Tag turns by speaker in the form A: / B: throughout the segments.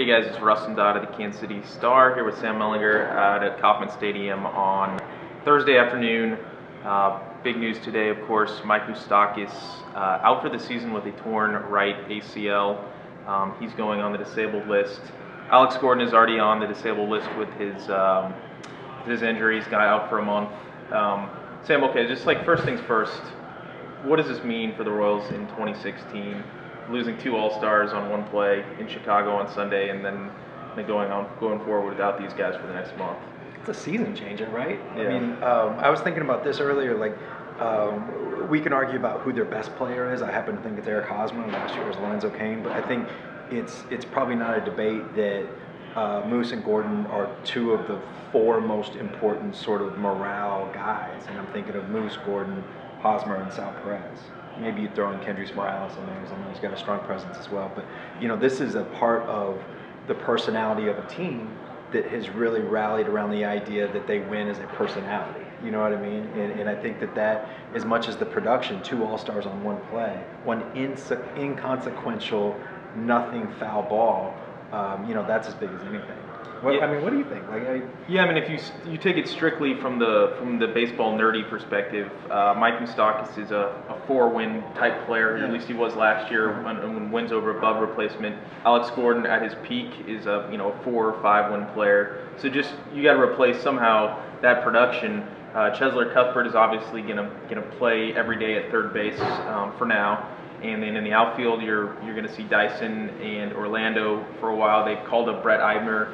A: Hey guys, it's Rustin, Dodd of the Kansas City Star here with Sam Mellinger at Kauffman Stadium on Thursday afternoon. Big news today, of course, Mike Moustakas out for the season with a torn right ACL. He's going on the disabled list. Alex Gordon is already on the disabled list with his injury. He's got out for a month. Sam, okay, just like first things first, what does this mean for the Royals in 2016? Losing two All-Stars on one play in Chicago on Sunday, and then going forward without these guys for the next month.
B: It's a season changer, right?
A: Yeah.
B: I mean, I was thinking about this earlier. Like, we can argue about who their best player is. I happen to think it's Eric Hosmer. Last year was Lorenzo Cain, but I think it's probably not a debate that Moose and Gordon are two of the four most important sort of morale guys. And I'm thinking of Moose, Gordon, Hosmer, and Sal Perez. Maybe you throw in Kendrys Morales in there, because I know he's got a strong presence as well. But, you know, this is a part of the personality of a team that has really rallied around the idea that they win as a personality. You know what I mean? And I think that as much as the production, two All-Stars on one play, one inconsequential, nothing foul ball, you know, that's as big as anything. What,
A: yeah.
B: I mean, what do you think?
A: Yeah, I mean, if you take it strictly from the baseball nerdy perspective, Mike Moustakas is a 4-win type player.
B: Yeah.
A: At least he was last year when wins over above replacement. Alex Gordon at his peak is a 4 or 5-win player. So just you got to replace somehow that production. Cheslor Cuthbert is obviously gonna play every day at third base for now. And then in the outfield, you're going to see Dyson and Orlando for a while. They've called up Brett Eibner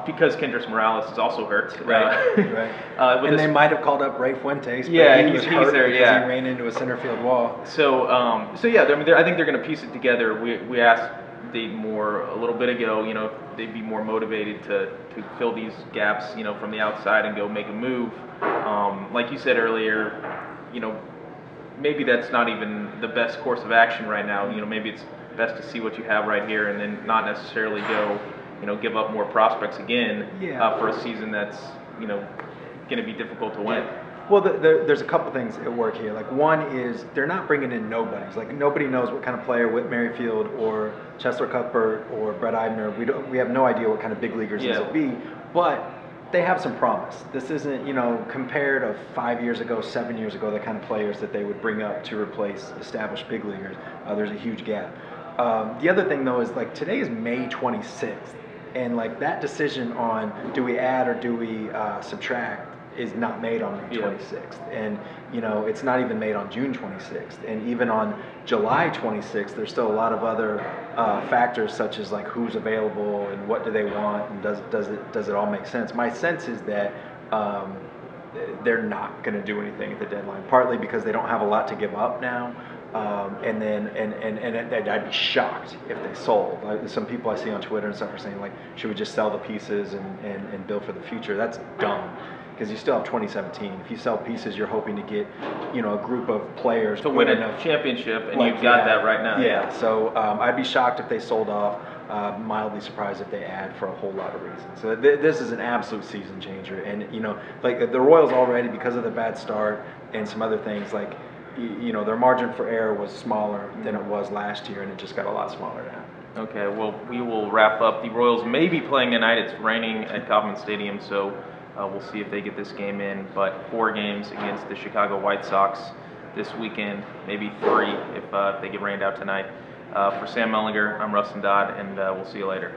A: because Kendrys Morales is also hurt.
B: Right. And they might have called up Ray Fuentes. But
A: yeah,
B: he's hurt
A: there.
B: Because
A: Yeah,
B: he ran into a center field wall.
A: So yeah, I mean, I think they're going to piece it together. We asked Dave Moore a little bit ago, if they'd be more motivated to fill these gaps, from the outside and go make a move. Like you said earlier, maybe that's not even the best course of action right now. Maybe it's best to see what you have right here and then not necessarily go, give up more prospects again for a season that's, going to be difficult to win.
B: Well, there's a couple things at work here. Like, one is they're not bringing in nobodies. Like, nobody knows what kind of player Whit Merrifield or Cheslor Cuthbert or Brett Eibner. We have no idea what kind of big leaguers these will be. But they have some promise. This isn't, compared to 5 years ago, 7 years ago, the kind of players that they would bring up to replace established big leaguers. There's a huge gap. The other thing, though, is like today is May 26th, and like that decision on do we add or do we subtract is not made on May 26th, and it's not even made on June 26th, and even on July 26th, there's still a lot of other factors such as like who's available and what do they want and does it all make sense. My sense is that they're not going to do anything at the deadline, partly because they don't have a lot to give up now, and I'd be shocked if they sold. Some people I see on Twitter and stuff are saying like, should we just sell the pieces and build for the future? That's dumb. Because you still have 2017. If you sell pieces, you're hoping to get, a group of players
A: to win a championship, and you've got that right now.
B: Yeah. So I'd be shocked if they sold off. Mildly surprised if they add for a whole lot of reasons. So this is an absolute season changer, and like the Royals already, because of the bad start and some other things, like their margin for error was smaller than it was last year, and it just got a lot smaller now.
A: Okay. Well, we will wrap up. The Royals may be playing tonight. It's raining at Kauffman Stadium, so. We'll see if they get this game in, but 4 games against the Chicago White Sox this weekend, maybe 3 if they get rained out tonight. For Sam Mellinger, I'm Rustin Dodd, and we'll see you later.